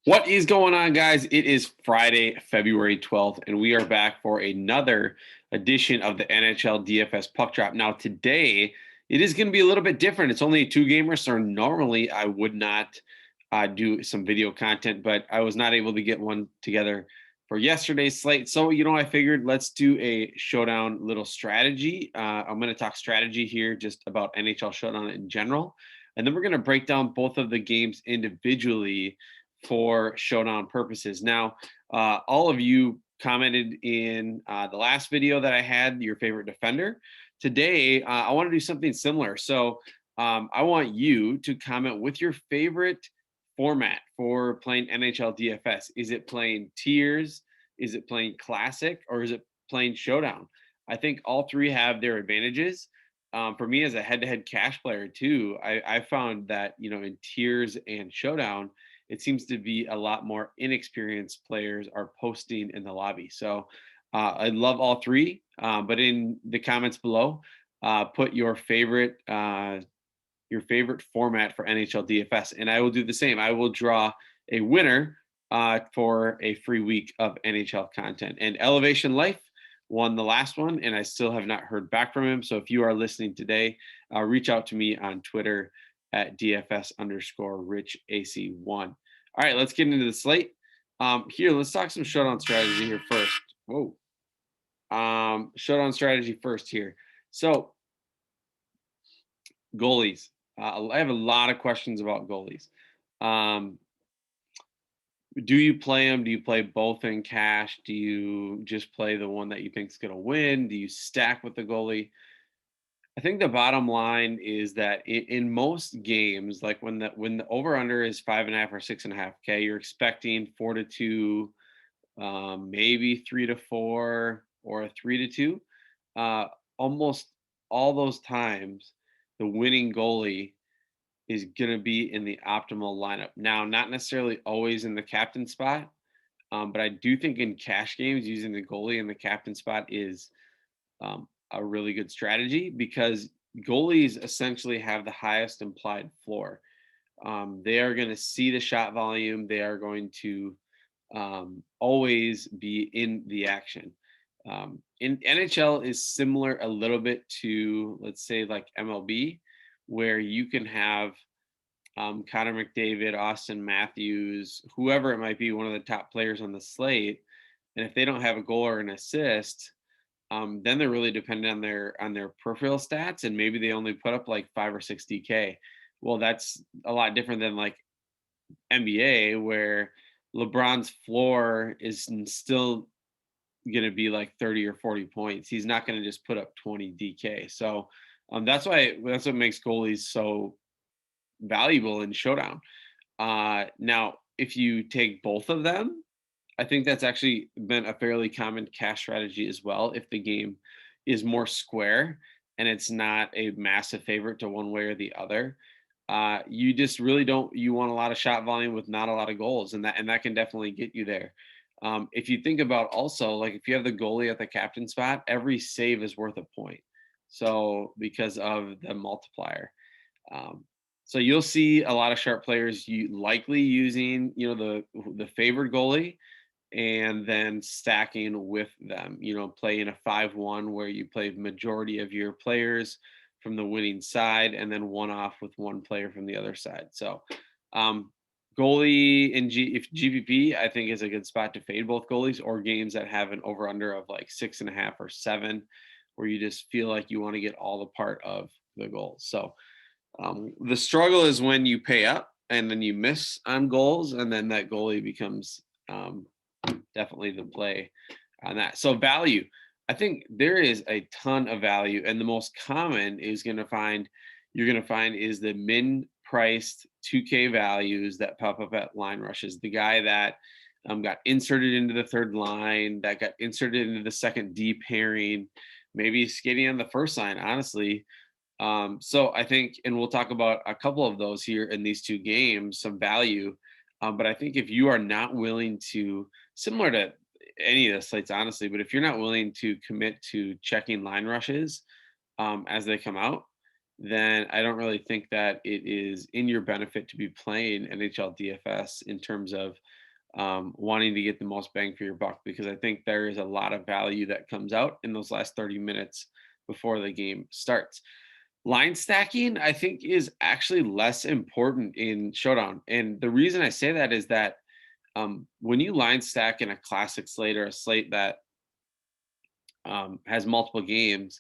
What is going on, guys? It is Friday, February 12th, and we are back for another edition of the NHL DFS Puck Drop. Now, today, it is going to be a little bit different. It's only a two-gamer, so normally I would not do some video content, but I was not able to get one together for yesterday's slate. So, I figured let's do a showdown little strategy. I'm going to talk strategy here, just about NHL Showdown in general. And then we're going to break down both of the games individually for showdown purposes. Now, all of you commented in the last video that I had, your favorite defender. Today, I want to do something similar. So I want you to comment with your favorite format for playing NHL DFS. Is it playing tiers? Is it playing classic? Or is it playing showdown? I think all three have their advantages. For me as a head-to-head cash player too, I found that in tiers and showdown, it seems to be a lot more inexperienced players are posting in the lobby. So I love all three, but in the comments below, put your favorite format for NHL DFS, and I will do the same. I will draw a winner for a free week of NHL content. And Elevation Life won the last one, and I still have not heard back from him. So if you are listening today, reach out to me on Twitter at DFS_RichAC1. All right, let's get into the slate. Here, let's talk some showdown strategy here first. Whoa. Showdown strategy first here. So, goalies. I have a lot of questions about goalies. Do you play them? Do you play both in cash? Do you just play the one that you think is going to win? Do you stack with the goalie? I think the bottom line is that in most games, like when the over under is 5.5 or 6.5 K, you're expecting 4-2, maybe 3-4, or a 3-2. Almost all those times, the winning goalie is going to be in the optimal lineup. Now, not necessarily always in the captain spot, but I do think in cash games, using the goalie in the captain spot is a really good strategy because goalies essentially have the highest implied floor. They are going to see the shot volume. They are going to always be in the action. In NHL is similar a little bit to, let's say, like MLB, where you can have Connor McDavid, Austin Matthews, whoever it might be, one of the top players on the slate, and if they don't have a goal or an assist, then they're really dependent on their peripheral stats, and maybe they only put up like 5 or 6 DK. Well, that's a lot different than like NBA, where LeBron's floor is still going to be like 30 or 40 points. He's not going to just put up 20 DK. So that's what makes goalies so valuable in showdown. Now, if you take both of them, I think that's actually been a fairly common cash strategy as well. If the game is more square and it's not a massive favorite to one way or the other, you just really don't. You want a lot of shot volume with not a lot of goals, and that can definitely get you there. If you think about also, like if you have the goalie at the captain spot, every save is worth a point. So because of the multiplier. Um, so you'll see a lot of sharp players likely using, the favored goalie and then stacking with them, playing a 5-1 where you play majority of your players from the winning side and then one off with one player from the other side. So goalie in if GPP, I think is a good spot to fade both goalies, or games that have an over under of like 6.5 or 7, where you just feel like you want to get all the part of the goals. So the struggle is when you pay up and then you miss on goals, and then that goalie becomes definitely the play on that. So value, I think there is a ton of value, and the most common you're going to find is the min priced 2K values that pop up at line rushes. The guy that got inserted into the third line, that got inserted into the second D pairing, maybe skating on the first line, honestly. So I think, and we'll talk about a couple of those here in these two games, some value. But I think if you are not willing to, similar to any of the slates, honestly, but if you're not willing to commit to checking line rushes as they come out, then I don't really think that it is in your benefit to be playing NHL DFS in terms of wanting to get the most bang for your buck, because I think there is a lot of value that comes out in those last 30 minutes before the game starts. Line stacking, I think, is actually less important in Showdown. And the reason I say that is that when you line stack in a classic slate or a slate that has multiple games,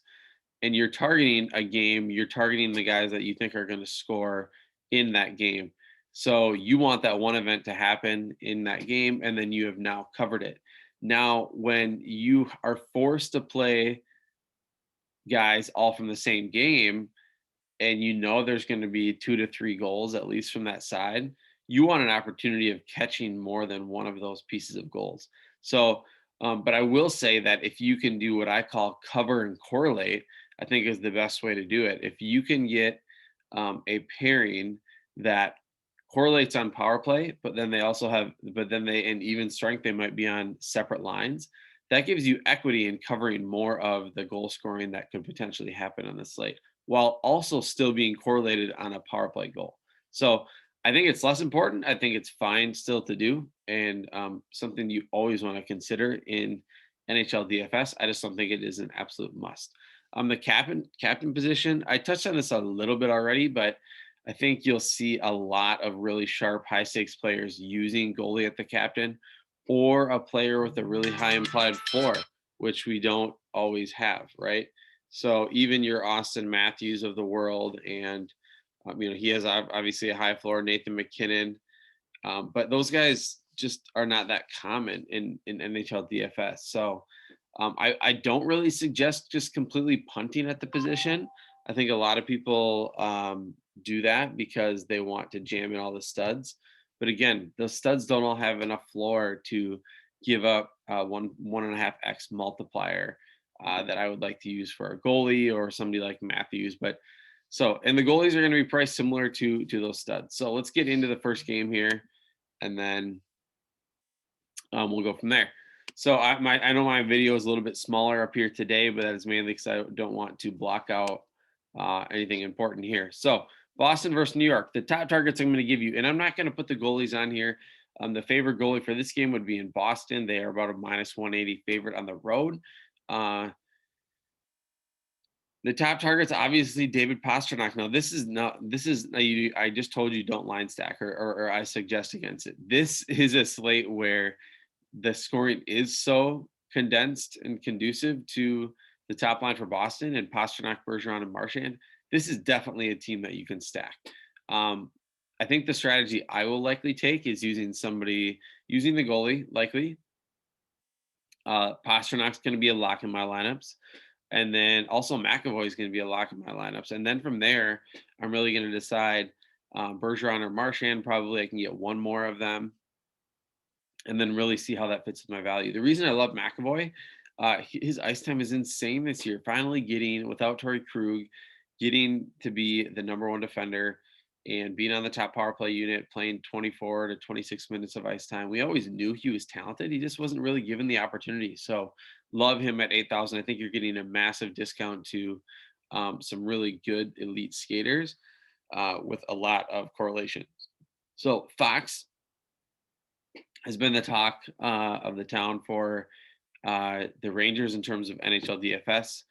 and you're targeting a game, you're targeting the guys that you think are going to score in that game. So you want that one event to happen in that game, and then you have now covered it. Now, when you are forced to play guys all from the same game, and you know there's going to be 2 to 3 goals at least from that side, you want an opportunity of catching more than one of those pieces of goals. So, but I will say that if you can do what I call cover and correlate, I think is the best way to do it. If you can get a pairing that correlates on power play, but then they also have, but then they, in even strength, they might be on separate lines. That gives you equity in covering more of the goal scoring that could potentially happen on the slate, while also still being correlated on a power play goal. So I think it's less important. I think it's fine still to do, and something you always want to consider in NHL DFS. I just don't think it is an absolute must. The captain position, I touched on this a little bit already, but I think you'll see a lot of really sharp, high stakes players using goalie at the captain, or a player with a really high implied floor, which we don't always have, right? So even your Austin Matthews of the world, and he has obviously a high floor. Nathan McKinnon, but those guys just are not that common in NHL DFS. So I don't really suggest just completely punting at the position. I think a lot of people do that because they want to jam in all the studs. But again, the studs don't all have enough floor to give up 1.5x multiplier that I would like to use for a goalie or somebody like Matthews. But so, and the goalies are going to be priced similar to those studs. So let's get into the first game here, and then we'll go from there. So I know my video is a little bit smaller up here today, but that is mainly because I don't want to block out anything important here. So Boston versus New York, the top targets I'm going to give you, and I'm not going to put the goalies on here. The favorite goalie for this game would be in Boston. They are about a -180 favorite on the road. The top targets, obviously, David Pastrnak. Now, I just told you don't line stack, or I suggest against it. This is a slate where the scoring is so condensed and conducive to the top line for Boston and Pastrnak, Bergeron, and Marchand. This is definitely a team that you can stack. I think the strategy I will likely take is using the goalie, likely. Pasternak's going to be a lock in my lineups. And then also McAvoy is going to be a lock in my lineups. And then from there, I'm really going to decide Bergeron or Marchand. Probably I can get one more of them, and then really see how that fits with my value. The reason I love McAvoy, his ice time is insane this year. Finally getting, without Torrey Krug, getting to be the #1 defender and being on the top power play unit, playing 24 to 26 minutes of ice time. We always knew he was talented. He just wasn't really given the opportunity. So love him at 8,000. I think you're getting a massive discount to some really good elite skaters with a lot of correlation. So Fox has been the talk of the town for the Rangers in terms of NHL DFS.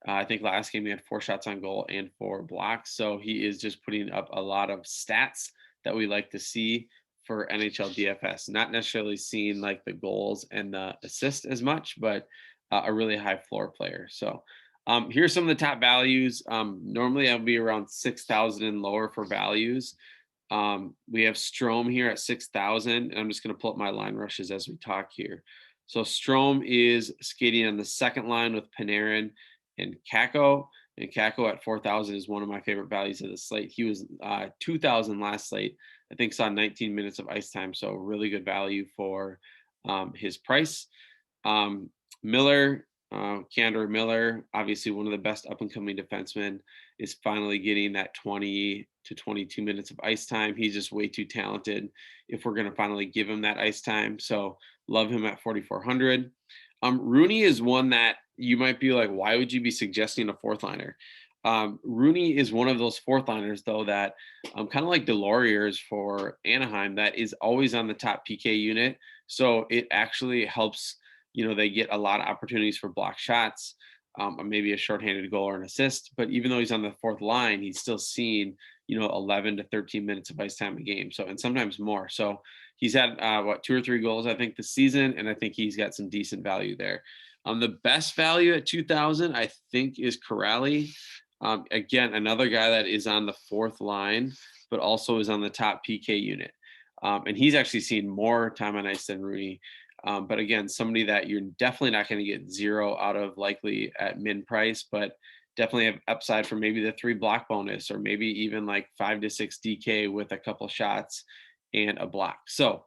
I think last game he had 4 shots on goal and 4 blocks. So he is just putting up a lot of stats that we like to see for NHL DFS. Not necessarily seeing like the goals and the assist as much, but a really high floor player. So here's some of the top values. Normally I'll be around 6,000 and lower for values. We have Strome here at 6,000, and I'm just going to pull up my line rushes as we talk here. So Strome is skating on the second line with Panarin and Kakko, and Kakko at 4,000 is one of my favorite values of the slate. He was 2,000 last slate. I think saw 19 minutes of ice time, so really good value for his price. Keandre Miller, obviously one of the best up-and-coming defensemen, is finally getting that 20 to 22 minutes of ice time. He's just way too talented if we're going to finally give him that ice time. So love him at 4,400. Rooney is one that you might be like, why would you be suggesting a fourth liner? Rooney is one of those fourth liners, though, that kind of like Deloriers for Anaheim, that is always on the top PK unit. So it actually helps, they get a lot of opportunities for block shots, or maybe a shorthanded goal or an assist. But even though he's on the fourth line, he's still seeing, 11 to 13 minutes of ice time a game. So, and sometimes more. So he's had, 2 or 3 goals, I think, this season. And I think he's got some decent value there. The best value at 2,000, I think, is Corrali. Again, another guy that is on the fourth line, but also is on the top PK unit. And he's actually seen more time on ice than Rooney. But again, somebody that you're definitely not going to get 0 out of likely at min price, but definitely have upside for maybe the 3 block bonus, or maybe even like 5 to 6 DK with a couple shots and a block. So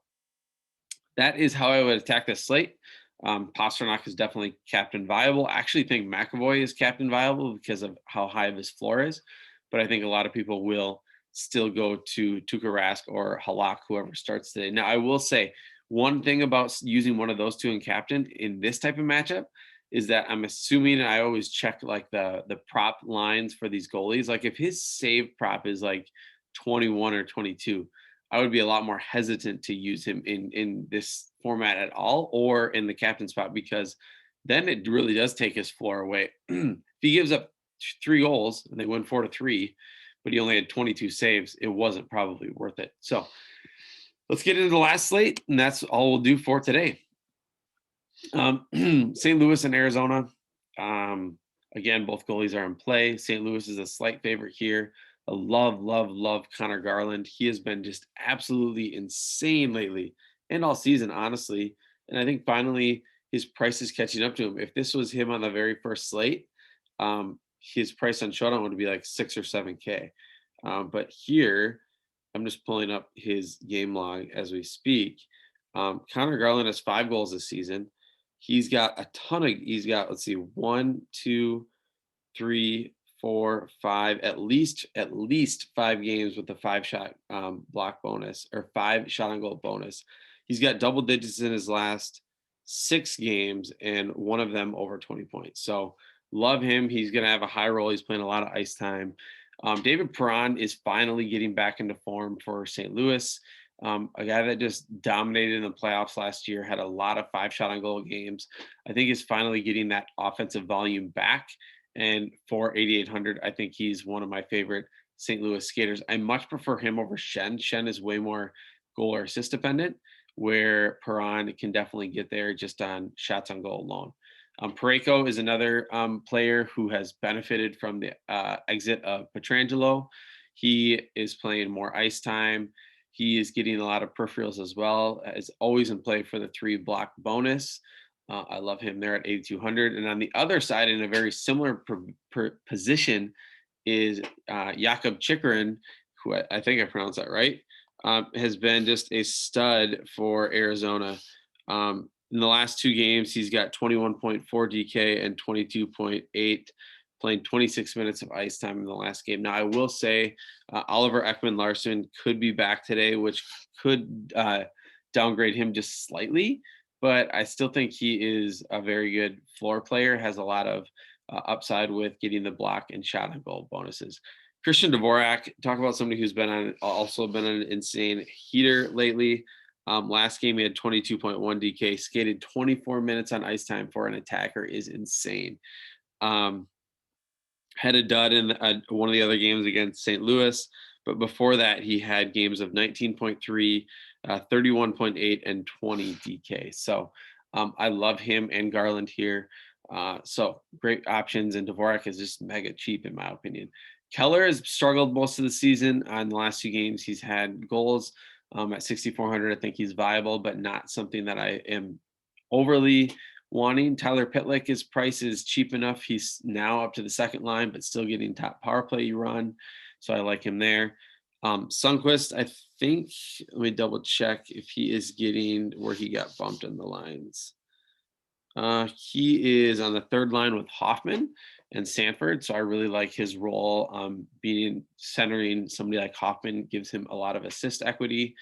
that is how I would attack this slate. Pasternak is definitely captain viable. I actually think McAvoy is captain viable because of how high of his floor is, but I think a lot of people will still go to Tuukka Rask or Halak, whoever starts today. Now, I will say one thing about using one of those two in captain in this type of matchup is that I'm assuming, and I always check like the prop lines for these goalies. Like if his save prop is like 21 or 22, I would be a lot more hesitant to use him in this format at all, or in the captain spot, because then it really does take his floor away. If he gives up 3 goals and they win 4-3, but he only had 22 saves, it wasn't probably worth it. So let's get into the last slate, and that's all we'll do for today. St. Louis and Arizona. Again, both goalies are in play. St. Louis is a slight favorite here. I love Connor Garland. He has been just absolutely insane lately and all season, honestly. And I think finally his price is catching up to him. If this was him on the very first slate, his price on Showdown would be like 6 or 7K. But here, I'm just pulling up his game log as we speak. Connor Garland has 5 goals this season. He's got let's see, 1, 2, 3, 4, 5, at least 5 games with the 5-shot block bonus, or 5 shot on goal bonus. He's got double digits in his last 6 games, and one of them over 20 points. So love him. He's going to have a high role. He's playing a lot of ice time. David Perron is finally getting back into form for St. Louis. A guy that just dominated in the playoffs last year, had a lot of 5-shot on goal games. I think is finally getting that offensive volume back. And for 8,800, I think he's one of my favorite St. Louis skaters. I much prefer him over Shen. Shen is way more goal or assist dependent, where Perron can definitely get there just on shots on goal alone. Parayko is another player who has benefited from the exit of Pietrangelo. He is playing more ice time. He is getting a lot of peripherals as well. Is always in play for the 3 block bonus. I love him there at 8,200. And on the other side, in a very similar position, is Jakub Chikrin, who I think I pronounced that right, has been just a stud for Arizona. In the last 2 games, he's got 21.4 DK and 22.8, playing 26 minutes of ice time in the last game. Now, I will say Oliver Ekman-Larsson could be back today, which could downgrade him just slightly, but I still think he is a very good floor player, has a lot of upside with getting the block and shot on goal bonuses. Christian Dvorak, talk about somebody who's also been an insane heater lately. Last game, he had 22.1 DK, skated 24 minutes on ice time for an attacker is insane. Had a dud in one of the other games against St. Louis, but before that, he had games of 19.3, 31.8, and 20 DK. So I love him and Garland here. So great options, and Dvorak is just mega cheap in my opinion. Keller has struggled most of the season. On the last 2 games, he's had goals at 6,400. I think he's viable, but not something that I am overly wanting. Tyler Pitlick, his price is cheap enough. He's now up to the second line, but still getting top power play run. So I like him there. Sundqvist, I think, let me double check if he is getting where he got bumped in the lines. He is on the 3rd line with Hoffman and Sanford. So I really like his role. Centering somebody like Hoffman gives him a lot of assist equity.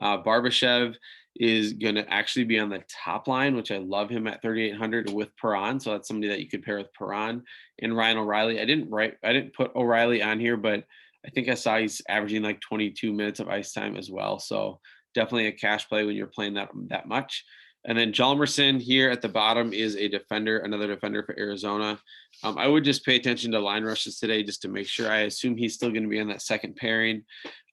Barbashev is going to actually be on the top line, which I love him at 3,800 with Perron. So that's somebody that you could pair with Perron and Ryan O'Reilly. I didn't put O'Reilly on here, but I think I saw he's averaging like 22 minutes of ice time as well. So definitely a cash play when you're playing that much. And then Hjalmarsson here at the bottom is a defender, another defender for Arizona. I would just pay attention to line rushes today just to make sure. I assume he's still going to be on that second pairing.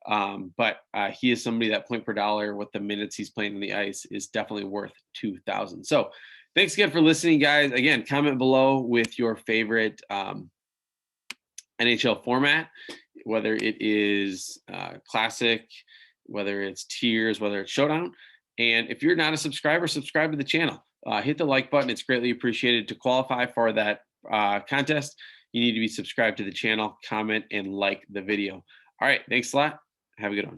But he is somebody that point per dollar with the minutes he's playing on the ice is definitely worth 2,000. So thanks again for listening, guys. Again, comment below with your favorite NHL format, whether it is classic, whether it's tiers, whether it's showdown. And if you're not a subscriber, subscribe to the channel. Hit the like button. It's greatly appreciated. To qualify for that contest, you need to be subscribed to the channel, comment, and like the video. All right. Thanks a lot. Have a good one.